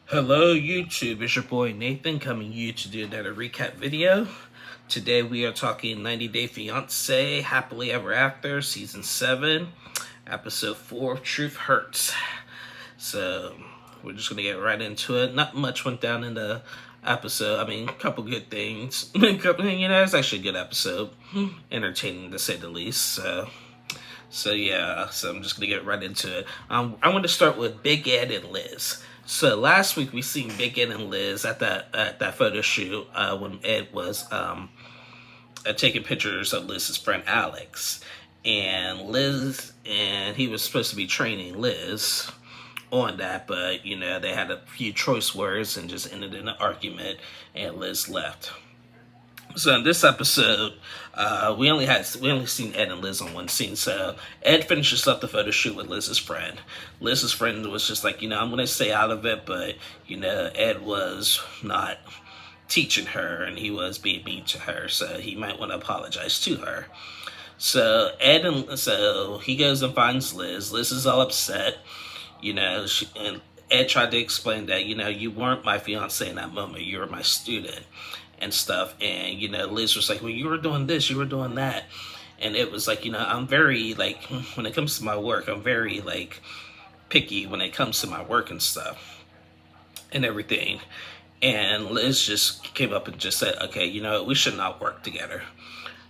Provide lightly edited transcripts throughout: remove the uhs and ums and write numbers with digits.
Hello YouTube, it's your boy Nathan coming to you to do another recap video. Today we are talking 90 Day Fiancé, Happily Ever After, Season 7, Episode 4, Truth Hurts. So, we're just going to get right into it. Not much went down in the episode. I mean, a couple good things. It's actually a good episode. Entertaining to say the least. So I'm just gonna get right into it. I want to start with Big Ed and Liz. So last week we seen Big Ed and Liz at that photo shoot when Ed was taking pictures of Liz's friend Alex, and he was supposed to be training Liz on that, but they had a few choice words and just ended in an argument, and Liz left. So in this episode, we only seen Ed and Liz on one scene. So Ed finishes up the photo shoot with Liz's friend. Liz's friend was just like, I'm gonna stay out of it, but Ed was not teaching her and he was being mean to her, so he might want to apologize to her. So he goes and finds Liz. Liz is all upset, and Ed tried to explain that, you weren't my fiance in that moment, you were my student and stuff. And Liz was like, well, you were doing this, you were doing that. And it was like, I'm very, like, when it comes to my work, I'm very, like, picky when it comes to my work and stuff and everything. And Liz just came up and just said, okay, we should not work together.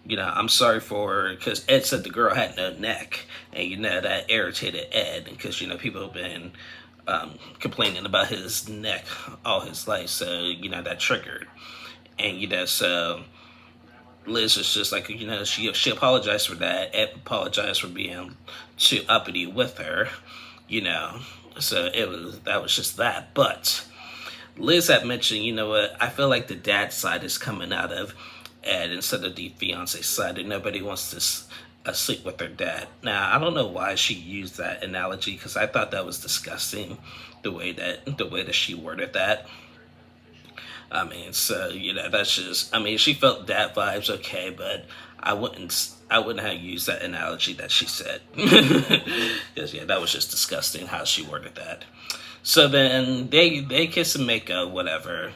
I'm sorry because Ed said the girl had no neck, and that irritated Ed because people have been complaining about his neck all his life, so that triggered. And so Liz was just like, she apologized for that. Ed apologized for being too uppity with her, so that was just that. But Liz had mentioned, what, I feel like the dad side is coming out of Ed instead of the fiance side, and nobody wants to sleep with their dad. Now, I don't know why she used that analogy, because I thought that was disgusting, the way that she worded that. I mean, so that's just. I mean, she felt dad vibes, okay, but I wouldn't have used that analogy that she said, because that was just disgusting how she worded that. So then they kiss and make up, whatever.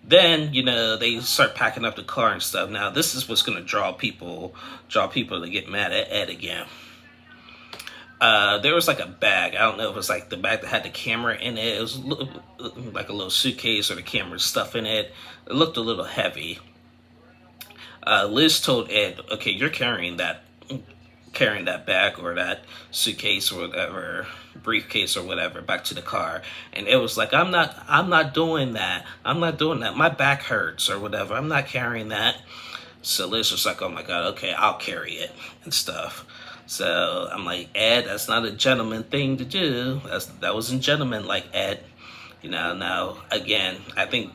Then they start packing up the car and stuff. Now this is what's gonna draw people to get mad at Ed again. There was like a bag. I don't know if it was like the bag that had the camera in it. It was like a little suitcase or the camera stuff in it. It looked a little heavy. Liz told Ed, okay, you're carrying that bag or that suitcase or whatever, briefcase or whatever, back to the car. And it was like, I'm not doing that. My back hurts or whatever. I'm not carrying that. So Liz was like, oh my God, okay, I'll carry it and stuff. So I'm like, Ed, that's not a gentleman thing to do. That wasn't gentleman like Ed. Now again, I think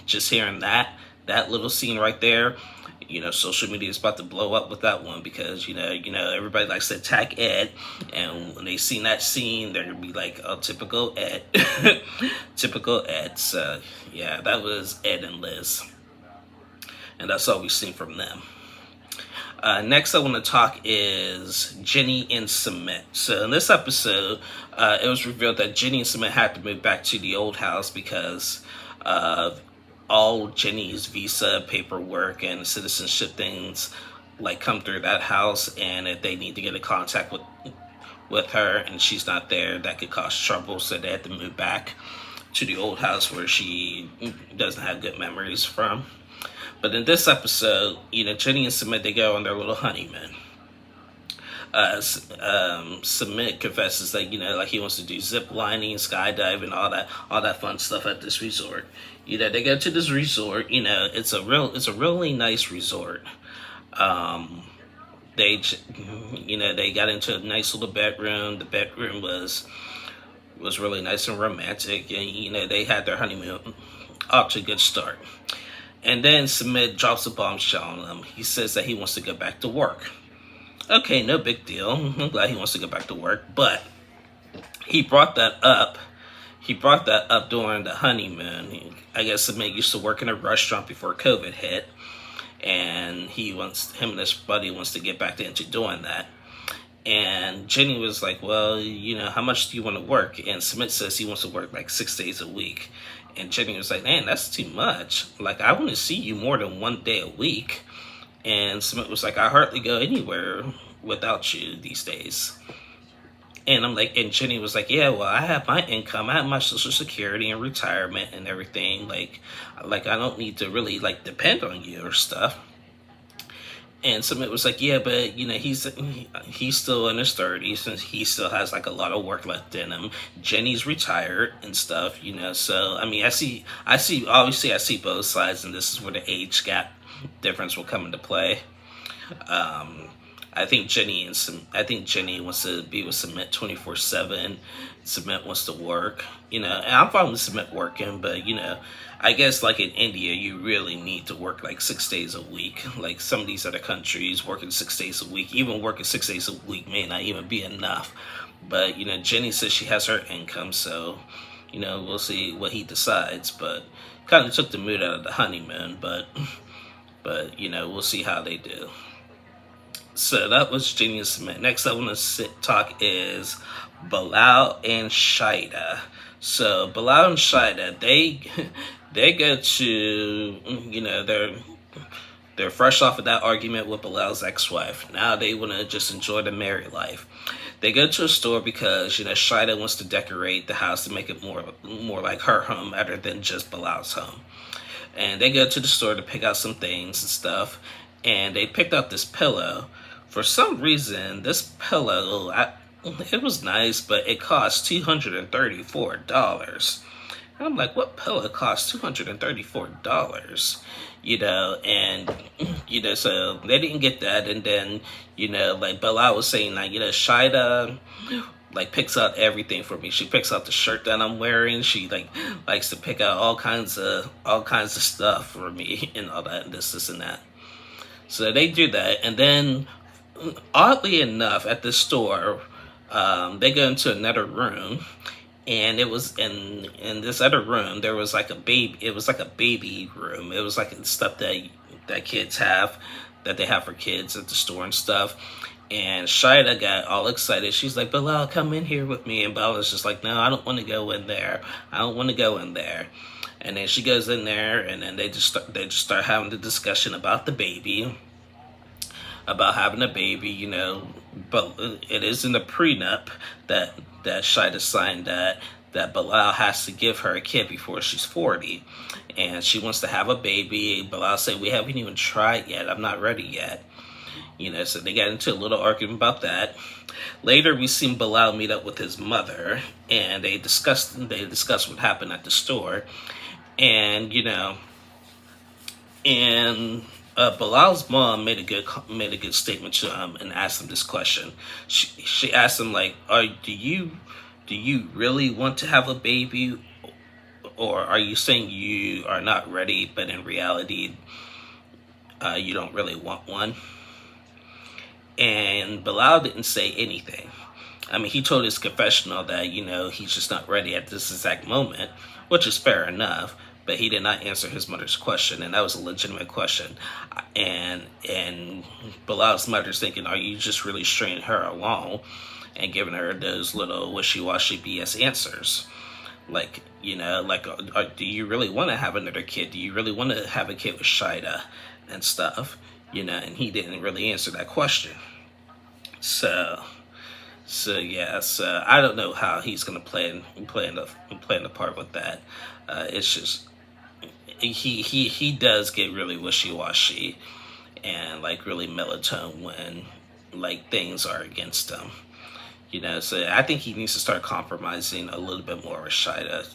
just hearing that little scene right there, social media is about to blow up with that one, because everybody likes to attack Ed, and when they seen that scene, they're gonna be like, oh, typical Ed. Typical Ed. So yeah, that was Ed and Liz, and that's all we've seen from them. Next I want to talk is Jenny and Cement. So in this episode, it was revealed that Jenny and Cement had to move back to the old house because of all Jenny's visa paperwork and citizenship things like come through that house, and if they need to get in contact with her and she's not there, that could cause trouble, so they had to move back to the old house where she doesn't have good memories from. But in this episode, Jenny and Cement, they go on their little honeymoon. Cement confesses that like he wants to do zip lining, skydiving, all that fun stuff at this resort. They go to this resort. It's a really nice resort. They got into a nice little bedroom. The bedroom was really nice and romantic, and they had their honeymoon off to a good start. And then Cement drops a bombshell on them. He says that he wants to go back to work. Okay, no big deal. I'm glad he wants to go back to work, but he brought that up. During the honeymoon. I guess Cement used to work in a restaurant before COVID hit, and him and his buddy wants to get back into doing that. And Jenny was like, well, how much do you want to work? And Submit says he wants to work like 6 days a week. And Jenny was like, man, that's too much. Like, I want to see you more than 1 day a week. And Submit was like, I hardly go anywhere without you these days. And I'm like, and Jenny was like, yeah, well, I have my income, I have my Social Security and retirement and everything. Like I don't need to really like depend on you or stuff. And Submit was like, yeah, but he's still in his 30s and he still has like a lot of work left in him. Jenny's retired and stuff, So I mean, I see obviously I see both sides, and this is where the age gap difference will come into play. I think Jenny wants to be with Submit 24/7. Submit wants to work, and I'm fine with Submit working, but I guess like in India, you really need to work like 6 days a week. Like some of these other countries, working 6 days a week, even working 6 days a week may not even be enough. But Jenny says she has her income, so we'll see what he decides. But kind of took the mood out of the honeymoon, but we'll see how they do. So that was Jenny and Submit. Next I want to talk is Bilal and Shaida. So Bilal and Shaida, they go to, they're fresh off of that argument with Bilal's ex-wife. Now they want to just enjoy the married life. They go to a store because, Shaida wants to decorate the house to make it more like her home rather than just Bilal's home. And they go to the store to pick out some things and stuff. And they picked out this pillow. For some reason, this pillow, it was nice, but it cost $234. And I'm like, what pillow costs $234? And, so they didn't get that. And then, like Bilal was saying, like, Shaida, like, picks out everything for me. She picks out the shirt that I'm wearing. She, like, likes to pick out all kinds of stuff for me and all that, and this and that. So they do that. And then, oddly enough, at the store, they go into another room, and it was in this other room there was like a baby. It was like a baby room. It was like stuff that kids have, that they have for kids at the store and stuff. And Shaida got all excited. She's like, Bilal, come in here with me. And Bilal was just like, no, I don't want to go in there. I don't want to go in there. And then she goes in there, and then they just start having the discussion about the baby. About having a baby, but it is in the prenup that Shaida signed that Bilal has to give her a kid before she's 40, and she wants to have a baby. Bilal said, we haven't even tried yet. I'm not ready yet. So they got into a little argument about that. Later, we seen Bilal meet up with his mother, and they discussed what happened at the store, and Bilal's mom made a good statement to him and asked him this question. She asked him, like, do you really want to have a baby, or are you saying you are not ready, but in reality you don't really want one? And Bilal didn't say anything. I mean, he told his confessional that he's just not ready at this exact moment, which is fair enough. But he did not answer his mother's question, and that was a legitimate question. And Bilal's mother's thinking, are you just really stringing her along and giving her those little wishy-washy BS answers? Like, do you really want to have another kid? Do you really want to have a kid with Shaida and stuff? And he didn't really answer that question. So I don't know how he's gonna play the part with that. It's just he does get really wishy-washy and like really melatonin when like things are against him. So I think he needs to start compromising a little bit more with Shaida.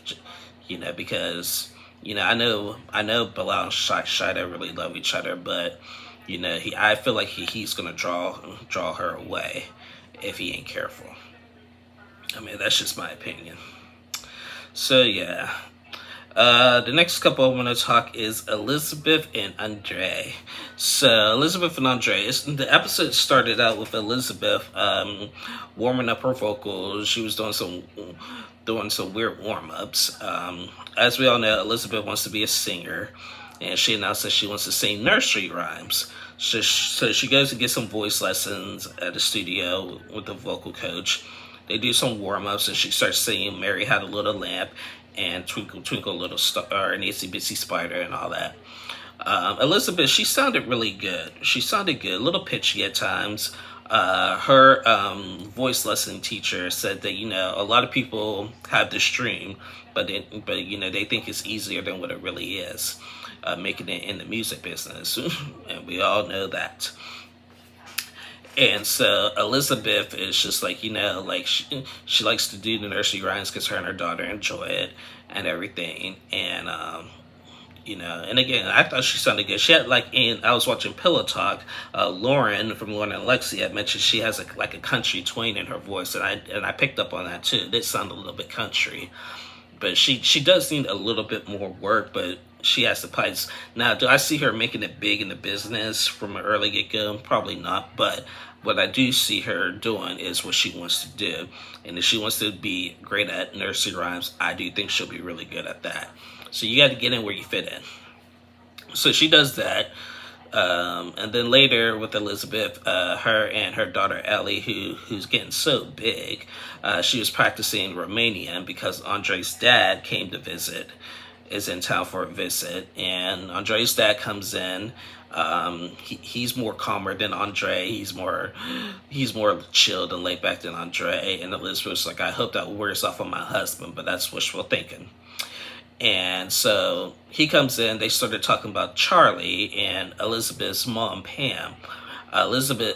Because I know Bilal and Shaida really love each other, but I feel like he's gonna draw her away if he ain't careful. I mean, that's just my opinion. So yeah. The next couple I want to talk is Elizabeth and Andre. So Elizabeth and Andre, the episode started out with Elizabeth warming up her vocals. She was doing some weird warm-ups. As we all know, Elizabeth wants to be a singer, and she announced that she wants to sing nursery rhymes. So she goes and gets some voice lessons at the studio with the vocal coach. They do some warm-ups, and she starts singing Mary Had a Little Lamp and Twinkle Twinkle Little Star, and Itsy Bitsy Spider, and all that. Elizabeth, she sounded really good. She sounded good, a little pitchy at times. Her voice lesson teacher said that, a lot of people have this dream, but they think it's easier than what it really is, making it in the music business. And we all know that. And so Elizabeth is just like, she likes to do the nursery rhymes because her and her daughter enjoy it and everything. And, and again, I thought she sounded good. She had, I was watching Pillow Talk, Lauren from Lauren and Lexi had mentioned she has a country twang in her voice, and I picked up on that too. It did sound a little bit country. But she does need a little bit more work, but she has the pipes. Now, do I see her making it big in the business from an early get-go? Probably not, but what I do see her doing is what she wants to do. And if she wants to be great at nursery rhymes, I do think she'll be really good at that. So you got to get in where you fit in. So she does that. And then later with Elizabeth, her and her daughter Ellie, who's getting so big, she was practicing Romanian because Andre's dad came to visit, is in town for a visit, and Andre's dad comes in. He's more calmer than Andre. He's more chilled and laid back than Andre. And Elizabeth's like, I hope that wears off on my husband, but that's wishful thinking. And so he comes in, they started talking about Charlie and Elizabeth's mom, Pam. Andre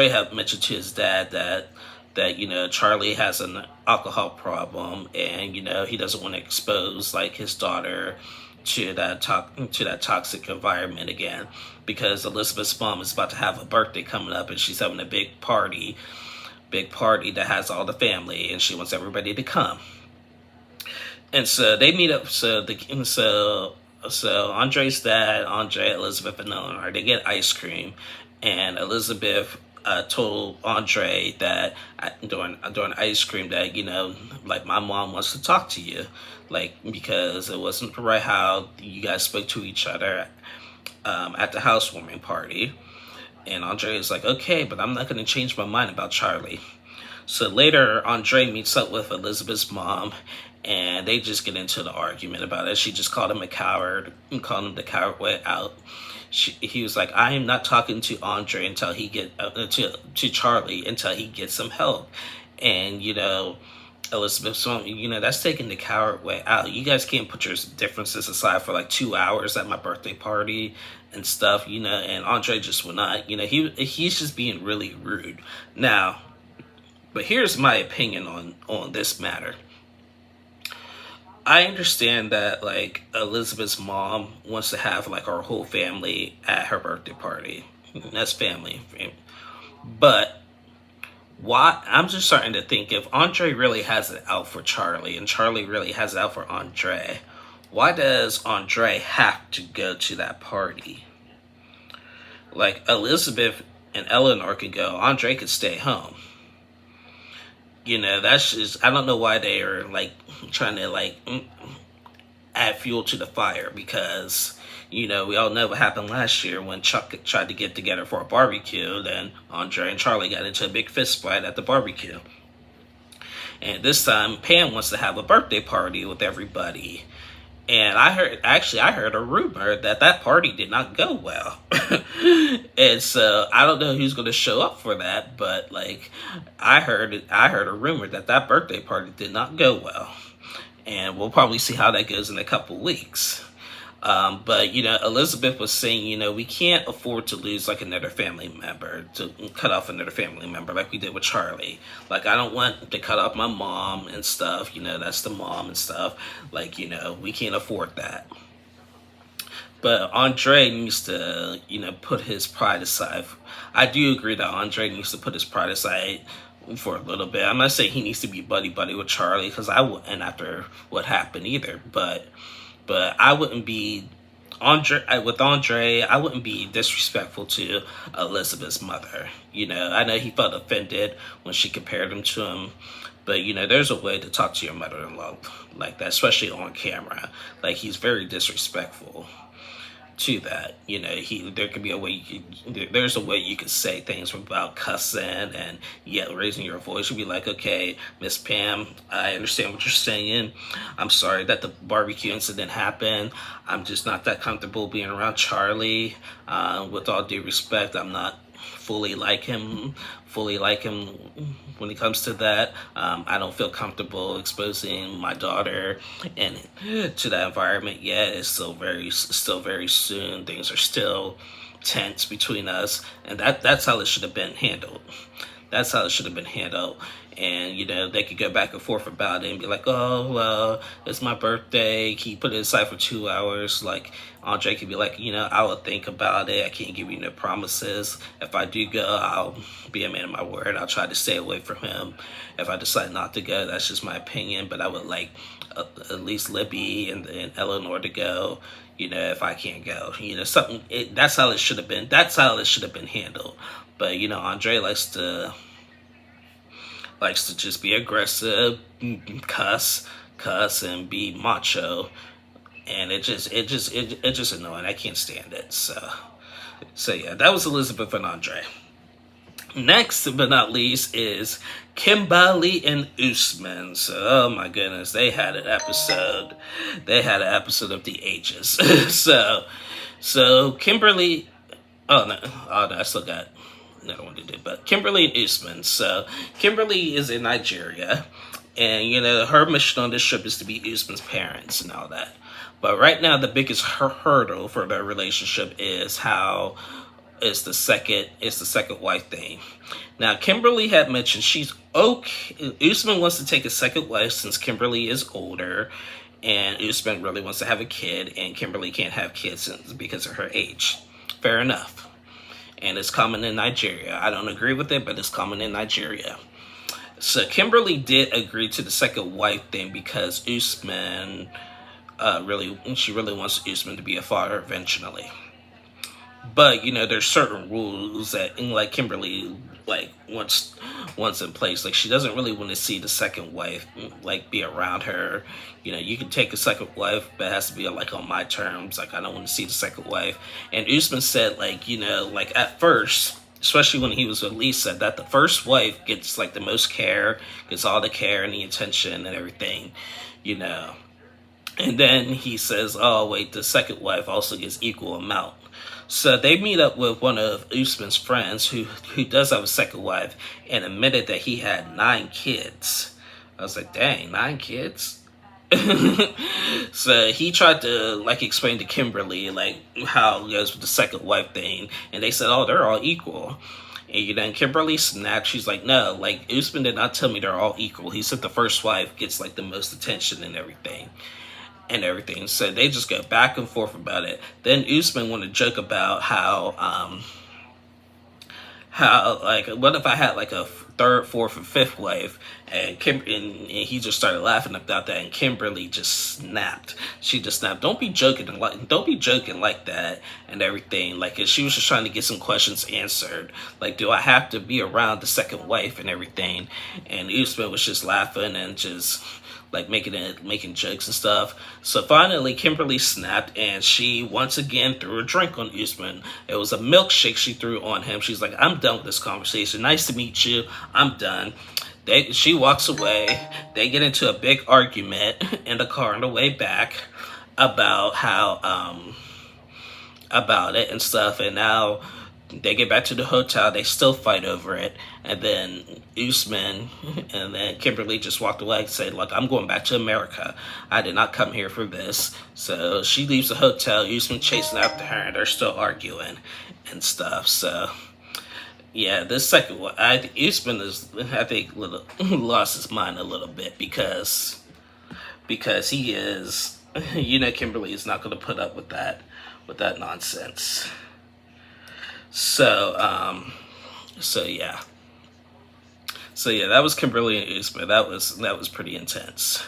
had mentioned to his dad that Charlie has an alcohol problem, and, he doesn't want to expose, his daughter to that toxic environment again, because Elizabeth's mom is about to have a birthday coming up, and she's having a big party that has all the family, and she wants everybody to come. And so they meet up. So Andre's dad, Andre, Elizabeth, and Eleanor, they get ice cream, and Elizabeth told Andre that during ice cream that my mom wants to talk to you, because it wasn't right how you guys spoke to each other at the housewarming party. And Andre is like, okay, but I'm not going to change my mind about Charlie. So later, Andre meets up with Elizabeth's mom, and they just get into the argument about it. She just called him a coward and called him the coward way out. He was like, I am not talking to Andre until he get to Charlie until he gets some help. And Elizabeth's mom, that's taking the coward way out. You guys can't put your differences aside for 2 hours at my birthday party and stuff, and Andre just will not. He's just being really rude. Now, but here's my opinion on this matter. I understand that Elizabeth's mom wants to have her whole family at her birthday party. That's family. But why? I'm just starting to think, if Andre really has it out for Charlie and Charlie really has it out for Andre, why does Andre have to go to that party? Elizabeth and Eleanor could go. Andre could stay home. That's just, I don't know why they are trying to add fuel to the fire, because we all know what happened last year when Chuck tried to get together for a barbecue. Then Andre and Charlie got into a big fist fight at the barbecue. And this time Pam wants to have a birthday party with everybody. And I heard a rumor that party did not go well. And so I don't know who's going to show up for that, but I heard a rumor that birthday party did not go well. And we'll probably see how that goes in a couple weeks. But Elizabeth was saying, we can't afford to lose another family member, to cut off another family member like we did with Charlie. I don't want to cut off my mom and stuff, that's the mom and stuff. We can't afford that. But Andre needs to, put his pride aside. I do agree that Andre needs to put his pride aside for a little bit. I'm not saying he needs to be buddy with Charlie, because I wouldn't after what happened either. But I wouldn't be with Andre. I wouldn't be disrespectful to Elizabeth's mother. I know he felt offended when she compared him to him, But, you know, there's a way to talk to your mother-in-law like that, especially on camera. Like, he's very disrespectful to that. You know, there could be a way there's a way you could say things without cussing and yet raising your voice. You'd be like, okay, Miss Pam, I understand what you're saying. I'm sorry that the barbecue incident happened. I'm just not that comfortable being around Charlie. With all due respect, I'm not fully like him when it comes to that. I don't feel comfortable exposing my daughter and to that environment yet. It's still very soon. Things are still tense between us, and that's how it should have been handled. That's how it should have been handled. And, you know, they could go back and forth about it and be like, oh, well, it's my birthday. Can you put it aside for 2 hours? Like, Andre could be like, you know, I will think about it. I can't give you no promises. If I do go, I'll be a man of my word. I'll try to stay away from him. If I decide not to go, that's just my opinion. But I would like at least Libby and Eleanor to go, you know, if I can't go. You know, that's how it should have been. That's how it should have been handled. But, you know, Andre likes to just be aggressive, cuss, and be macho, and it's just annoying. I can't stand it. So yeah, that was Elizabeth and Andre. Next but not least is Kimberly and Usman. So, oh my goodness, they had an episode. They had an episode of the ages. so Kimberly. Oh no, I still got another one to do, but Kimberly and Usman. So Kimberly is in Nigeria, and you know her mission on this trip is to be Usman's parents and all that. But right now, the biggest hurdle for their relationship is the second wife thing. Now, Kimberly had mentioned she's okay. Usman wants to take a second wife since Kimberly is older, and Usman really wants to have a kid, and Kimberly can't have kids because of her age. Fair enough. And it's common in Nigeria. I don't agree with it, but it's common in Nigeria. So Kimberly did agree to the second wife thing because Usman really wants Usman to be a father eventually. But you know, there's certain rules that, like, Kimberly wants in place. Like, she doesn't really want to see the second wife be around her. You know, you can take a second wife, but it has to be on my terms. Like, I don't want to see the second wife. And Usman said, you know, at first, especially when he was with Lisa, that the first wife gets the most care, gets all the care and the attention and everything, you know. And then he says, oh wait, the second wife also gets equal amount. So they meet up with one of Usman's friends who does have a second wife and admitted that he had 9 kids. I was like, dang, 9 kids? So he tried to explain to Kimberly how it goes with the second wife thing, and they said, oh, they're all equal. And you know, Kimberly snapped. She's like, no, Usman did not tell me they're all equal. He said the first wife gets the most attention and everything. So they just go back and forth about it. Then Usman want to joke about how what if I had a third, fourth, and fifth wife, and he just started laughing about that, and Kimberly just snapped. She just snapped. Don't be joking like that and everything. And she was just trying to get some questions answered. Do I have to be around the second wife and everything? And Usman was just laughing and just making jokes and stuff. So finally, Kimberly snapped, and she once again threw a drink on Usman. It was a milkshake she threw on him. She's like, I'm done with this conversation. Nice to meet you. I'm done. She walks away. They get into a big argument in the car on the way back about about it and stuff. And now they get back to the hotel. They still fight over it. And then Usman and then Kimberly just walked away and said, look, I'm going back to America. I did not come here for this. So she leaves the hotel. Usman chasing after her, and they're still arguing and stuff. So yeah, this second one, Usman is, I think, lost his mind a little bit because he is, you know, Kimberly is not going to put up with that nonsense. So yeah, that was Kimberly and Usman. That was pretty intense.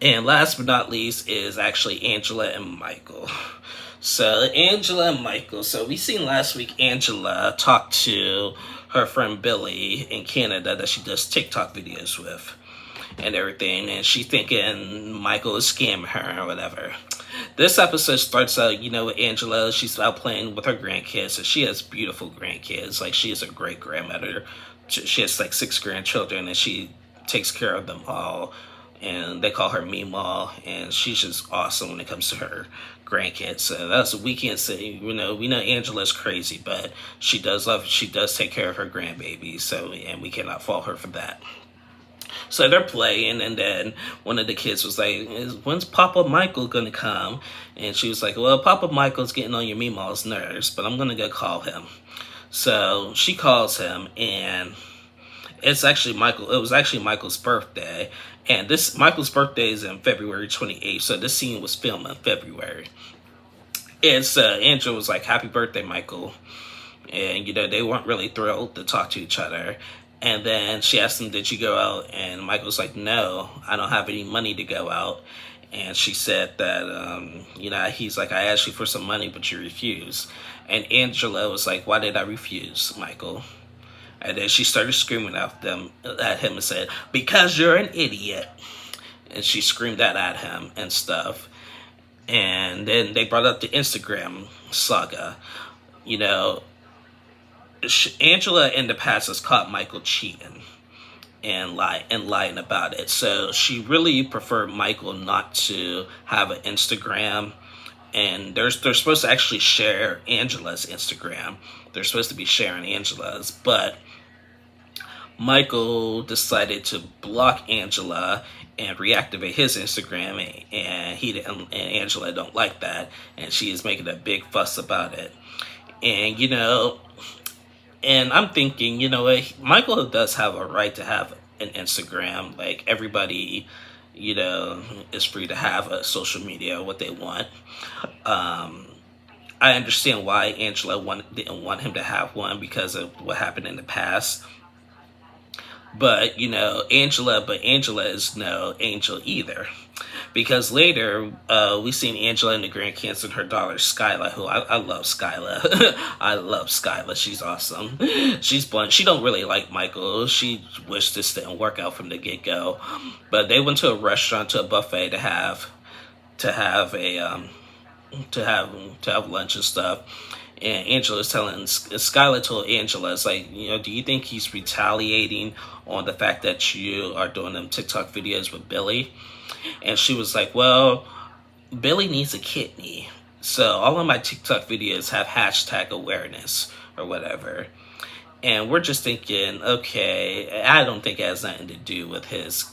And last but not least is actually Angela and Michael. So Angela and Michael. So we seen last week Angela talk to her friend Billy in Canada that she does TikTok videos with and everything, and she's thinking Michael is scamming her or whatever. This episode starts out, with Angela. She's out playing with her grandkids, and she has beautiful grandkids. Like, she is a great grandmother. She has like 6 grandchildren, and she takes care of them all. And they call her Meemaw, and she's just awesome when it comes to her grandkids. So that's what we can't say. We know Angela's crazy, but she does take care of her grandbabies. So, and we cannot fault her for that. So they're playing, and then one of the kids was like, when's Papa Michael gonna come? And she was like, well, Papa Michael's getting on your Meemaw's nerves, but I'm gonna go call him. So she calls him, and it was actually Michael's birthday. And Michael's birthday is in February 28th, so this scene was filmed in February. And so Angela was like, happy birthday, Michael. And, they weren't really thrilled to talk to each other. And then she asked him, did you go out? And Michael's like, no, I don't have any money to go out. And she said that, he's like, I asked you for some money, but you refused. And Angela was like, why did I refuse, Michael? And then she started screaming at him and said, because you're an idiot. And she screamed that at him and stuff. And then they brought up the Instagram saga. Angela in the past has caught Michael cheating and lying about it. So she really preferred Michael not to have an Instagram. And they're supposed to actually share Angela's Instagram. They're supposed to be sharing Angela's, but Michael decided to block Angela and reactivate his Instagram, and Angela don't like that, and she is making a big fuss about it. And and I'm thinking, Michael does have a right to have an Instagram. Like, everybody, is free to have a social media, what they want. I understand why Angela didn't want him to have one because of what happened in the past. But, Angela is no angel either. Because later, we seen Angela and the grandkids and her daughter, Skyla, who I love Skyla. I love Skyla. She's awesome. She's blunt. She don't really like Michael. She wished this didn't work out from the get-go. But they went to a restaurant, to a buffet to have lunch and stuff. And Skyla told Angela, it's like, do you think he's retaliating on the fact that you are doing them TikTok videos with Billy? And she was like, well, Billy needs a kidney. So all of my TikTok videos have hashtag awareness or whatever. And we're just thinking, okay, I don't think it has nothing to do with his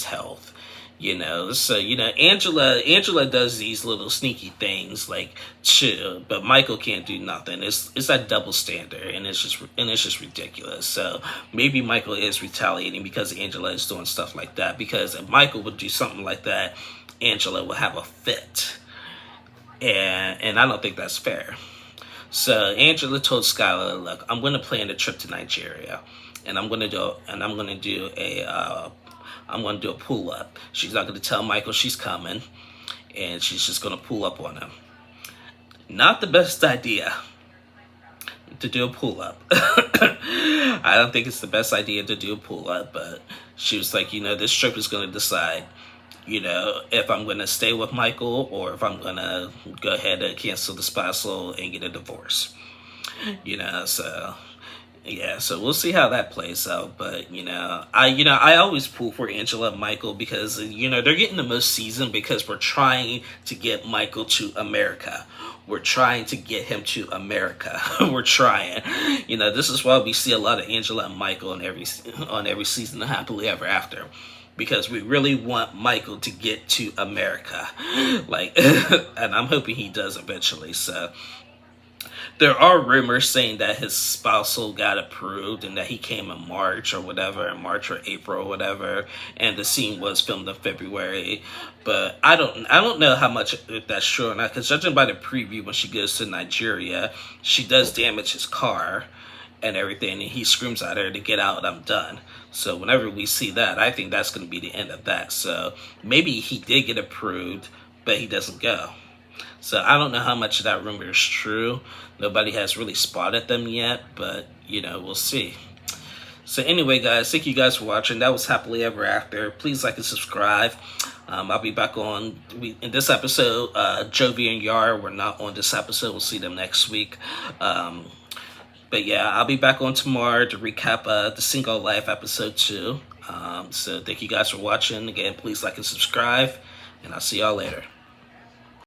health. So Angela does these little sneaky things like chill, but Michael can't do nothing. It's that double standard, and it's just ridiculous. So maybe Michael is retaliating because Angela is doing stuff like that. Because if Michael would do something like that, Angela would have a fit, and I don't think that's fair. So Angela told Skylar, look, I'm going to plan a trip to Nigeria, and I'm going to do a pull-up. She's not going to tell Michael she's coming, and she's just going to pull up on him. Not the best idea to do a pull-up. I don't think it's the best idea to do a pull-up, but she was like, this trip is going to decide, if I'm going to stay with Michael or if I'm going to go ahead and cancel the spousal and get a divorce. So... yeah, so we'll see how that plays out. But I always pull for Angela and Michael because they're getting the most season because we're trying to get Michael to America. We're trying to get him to America. We're trying. This is why we see a lot of Angela and Michael on every season of Happily Ever After. Because we really want Michael to get to America. And I'm hoping he does eventually. So there are rumors saying that his spousal got approved and that he came in March or April or whatever, and the scene was filmed in February. But I don't know how much if that's true or not, because judging by the preview, when she goes to Nigeria, she does damage his car and everything, and he screams at her to get out, I'm done. So whenever we see that, I think that's going to be the end of that. So maybe he did get approved, but he doesn't go. So I don't know how much of that rumor is true. Nobody has really spotted them yet, but, you know, we'll see. So anyway, guys, thank you guys for watching. That was Happily Ever After. Please like and subscribe. I'll be back on in this episode. Jovi and Yara were not on this episode. We'll see them next week. But yeah, I'll be back on tomorrow to recap the Single Life episode 2. So thank you guys for watching. Again, please like and subscribe, and I'll see y'all later.